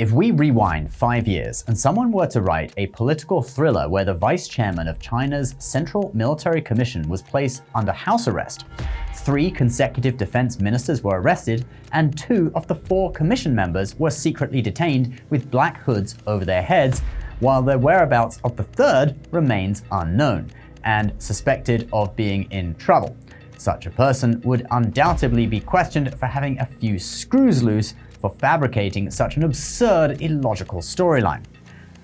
If we rewind 5 years and someone were to write a political thriller where the vice chairman of China's Central Military Commission was placed under house arrest, 3 consecutive defense ministers were arrested, and 2 of the 4 commission members were secretly detained with black hoods over their heads, while the whereabouts of the 3rd remains unknown and suspected of being in trouble. Such a person would undoubtedly be questioned for having a few screws loose for fabricating such an absurd, illogical storyline.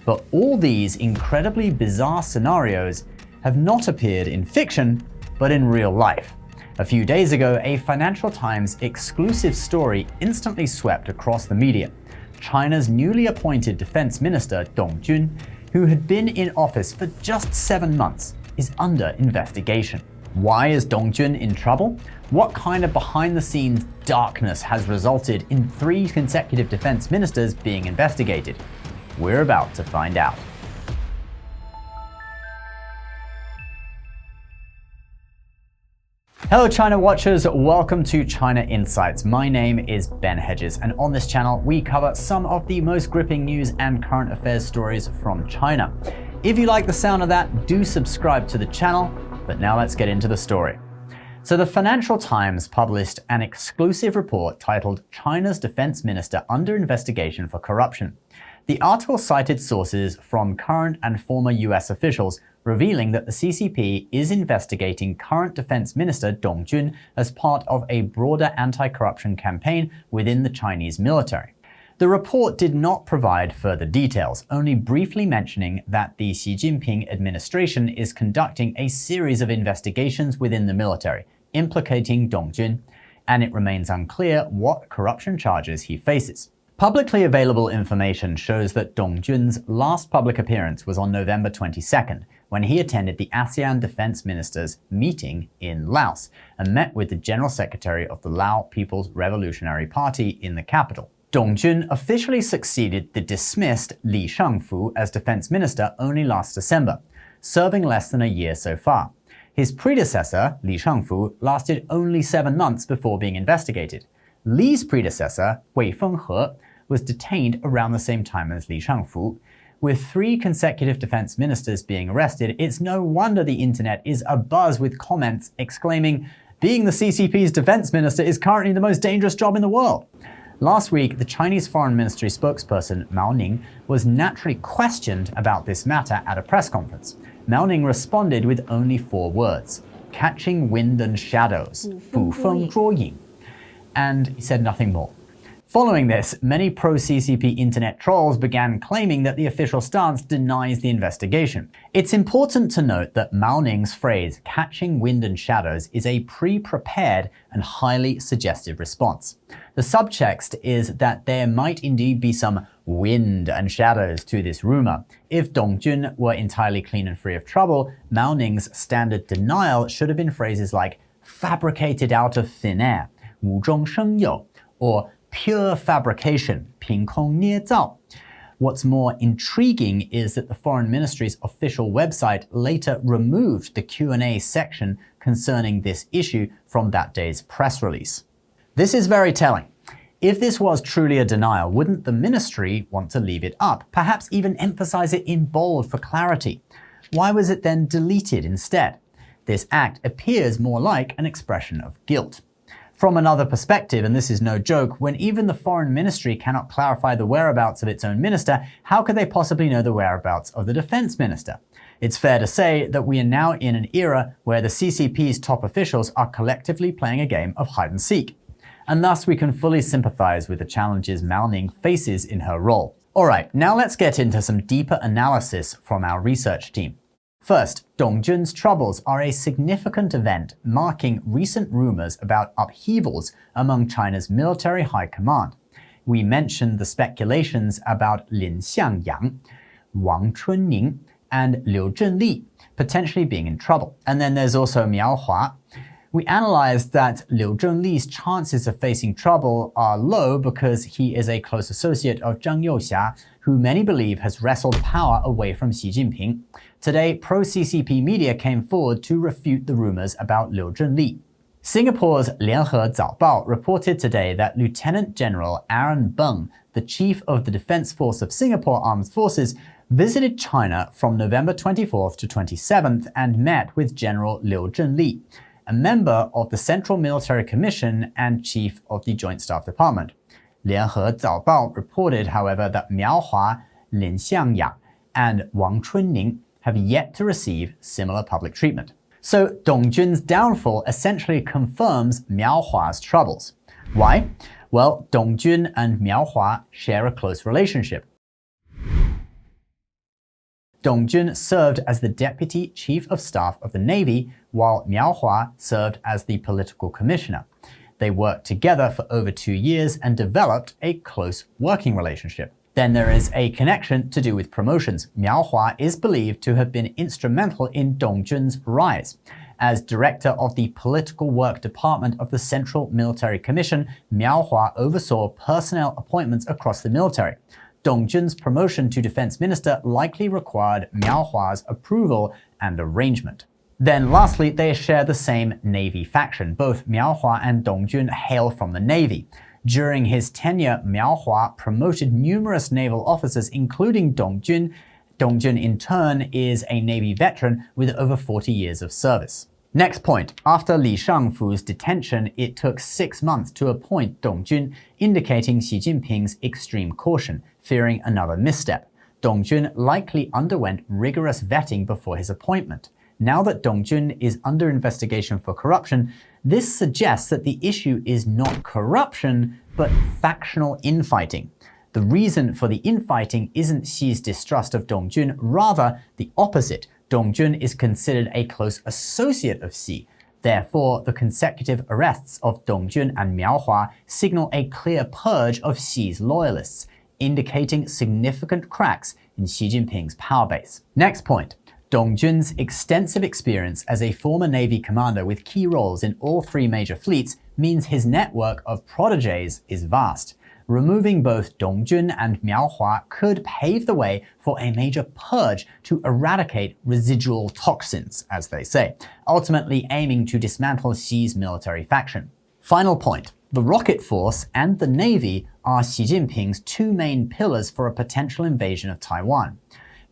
But all these incredibly bizarre scenarios have not appeared in fiction, but in real life. A few days ago, a Financial Times exclusive story instantly swept across the media. China's newly appointed defense minister, Dǒng Jūn, who had been in office for just 7 months, is under investigation. Why is Dǒng Jūn in trouble? What kind of behind-the-scenes darkness has resulted in 3 consecutive defense ministers being investigated? We're about to find out. Hello China watchers, welcome to China Insights. My name is Ben Hedges, and on this channel we cover some of the most gripping news and current affairs stories from China. If you like the sound of that, do subscribe to the channel, but now let's get into the story. So the Financial Times published an exclusive report titled China's Defense Minister Under Investigation for Corruption. The article cited sources from current and former US officials, revealing that the CCP is investigating current Defense Minister Dǒng Jūn as part of a broader anti-corruption campaign within the Chinese military. The report did not provide further details, only briefly mentioning that the Xi Jinping administration is conducting a series of investigations within the military, implicating Dǒng Jūn, and it remains unclear what corruption charges he faces. Publicly available information shows that Dǒng Jūn's last public appearance was on November 22nd, when he attended the ASEAN Defense Ministers meeting in Laos and met with the General Secretary of the Lao People's Revolutionary Party in the capital. Dǒng Jūn officially succeeded the dismissed Li Shangfu as defense minister only last December, serving less than a year so far. His predecessor, Li Shangfu, lasted only 7 months before being investigated. Li's predecessor, Wei Fenghe, was detained around the same time as Li Shangfu. With 3 consecutive defense ministers being arrested, it's no wonder the internet is abuzz with comments exclaiming, "Being the CCP's defense minister is currently the most dangerous job in the world." Last week, the Chinese Foreign Ministry spokesperson Mao Ning was naturally questioned about this matter at a press conference. Mao Ning responded with only 4 words: catching wind and shadows, 捕风捉影, and he said nothing more. Following this, many pro-CCP internet trolls began claiming that the official stance denies the investigation. It's important to note that Mao Ning's phrase, catching wind and shadows, is a pre-prepared and highly suggestive response. The subtext is that there might indeed be some wind and shadows to this rumor. If Dǒng Jūn were entirely clean and free of trouble, Mao Ning's standard denial should have been phrases like fabricated out of thin air, 无中生有, or pure fabrication, 凭空捏造. What's more intriguing is that the Foreign Ministry's official website later removed the Q&A section concerning this issue from that day's press release. This is very telling. If this was truly a denial, wouldn't the ministry want to leave it up, perhaps even emphasize it in bold for clarity? Why was it then deleted instead? This act appears more like an expression of guilt. From another perspective, and this is no joke, when even the foreign ministry cannot clarify the whereabouts of its own minister, how could they possibly know the whereabouts of the defense minister? It's fair to say that we are now in an era where the CCP's top officials are collectively playing a game of hide and seek. And thus we can fully sympathize with the challenges Mao Ning faces in her role. Alright, now let's get into some deeper analysis from our research team. First, Dǒng Jūn's troubles are a significant event marking recent rumors about upheavals among China's military high command. We mentioned the speculations about Lin Xiangyang, Wang Chunning, and Liu Zhenli potentially being in trouble. And then there's also Miao Hua. We analyzed that Liu Zhenli's chances of facing trouble are low because he is a close associate of Zhang Youxia, who many believe has wrestled power away from Xi Jinping. Today, pro-CCP media came forward to refute the rumors about Liu Zhenli. Singapore's 联合早报 reported today that Lieutenant General Aaron Bung, the chief of the Defense Force of Singapore Armed Forces, visited China from November 24th to 27th and met with General Liu Zhenli, a member of the Central Military Commission and chief of the Joint Staff Department. 联合早报 reported, however, that Miao Hua, Lin Xiangyang, and Wang Chunning have yet to receive similar public treatment. So Dǒng Jūn's downfall essentially confirms Miao Hua's troubles. Why? Well, Dǒng Jūn and Miao Hua share a close relationship. Dǒng Jūn served as the Deputy Chief of Staff of the Navy, while Miao Hua served as the Political Commissioner. They worked together for over 2 years and developed a close working relationship. Then there is a connection to do with promotions. Miao Hua is believed to have been instrumental in Dǒng Jūn's rise. As director of the Political Work Department of the Central Military Commission, Miao Hua oversaw personnel appointments across the military. Dǒng Jūn's promotion to defense minister likely required Miao Hua's approval and arrangement. Then lastly, they share the same Navy faction. Both Miao Hua and Dǒng Jūn hail from the Navy. During his tenure, Miao Hua promoted numerous naval officers, including Dǒng Jūn. Dǒng Jūn, in turn, is a Navy veteran with over 40 years of service. Next point. After Li Shangfu's detention, it took 6 months to appoint Dǒng Jūn, indicating Xi Jinping's extreme caution, fearing another misstep. Dǒng Jūn likely underwent rigorous vetting before his appointment. Now that Dǒng Jūn is under investigation for corruption, this suggests that the issue is not corruption, but factional infighting. The reason for the infighting isn't Xi's distrust of Dǒng Jūn, rather the opposite. Dǒng Jūn is considered a close associate of Xi. Therefore, the consecutive arrests of Dǒng Jūn and Miao Hua signal a clear purge of Xi's loyalists, indicating significant cracks in Xi Jinping's power base. Next point. Dǒng Jūn's extensive experience as a former Navy commander with key roles in all 3 major fleets means his network of proteges is vast. Removing both Dǒng Jūn and Miao Hua could pave the way for a major purge to eradicate residual toxins, as they say, ultimately aiming to dismantle Xi's military faction. Final point. The rocket force and the Navy are Xi Jinping's 2 main pillars for a potential invasion of Taiwan.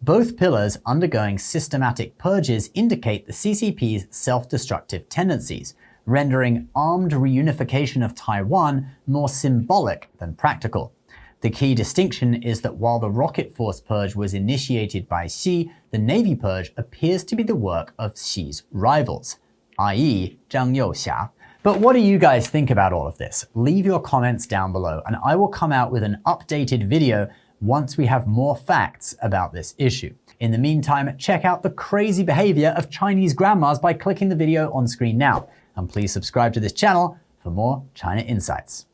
Both pillars undergoing systematic purges indicate the CCP's self-destructive tendencies, rendering armed reunification of Taiwan more symbolic than practical. The key distinction is that while the rocket force purge was initiated by Xi, the Navy purge appears to be the work of Xi's rivals, i.e. Zhang Youxia. But what do you guys think about all of this? Leave your comments down below, and I will come out with an updated video once we have more facts about this issue. In the meantime, check out the crazy behavior of Chinese grandmas by clicking the video on screen now. And please subscribe to this channel for more China Insights.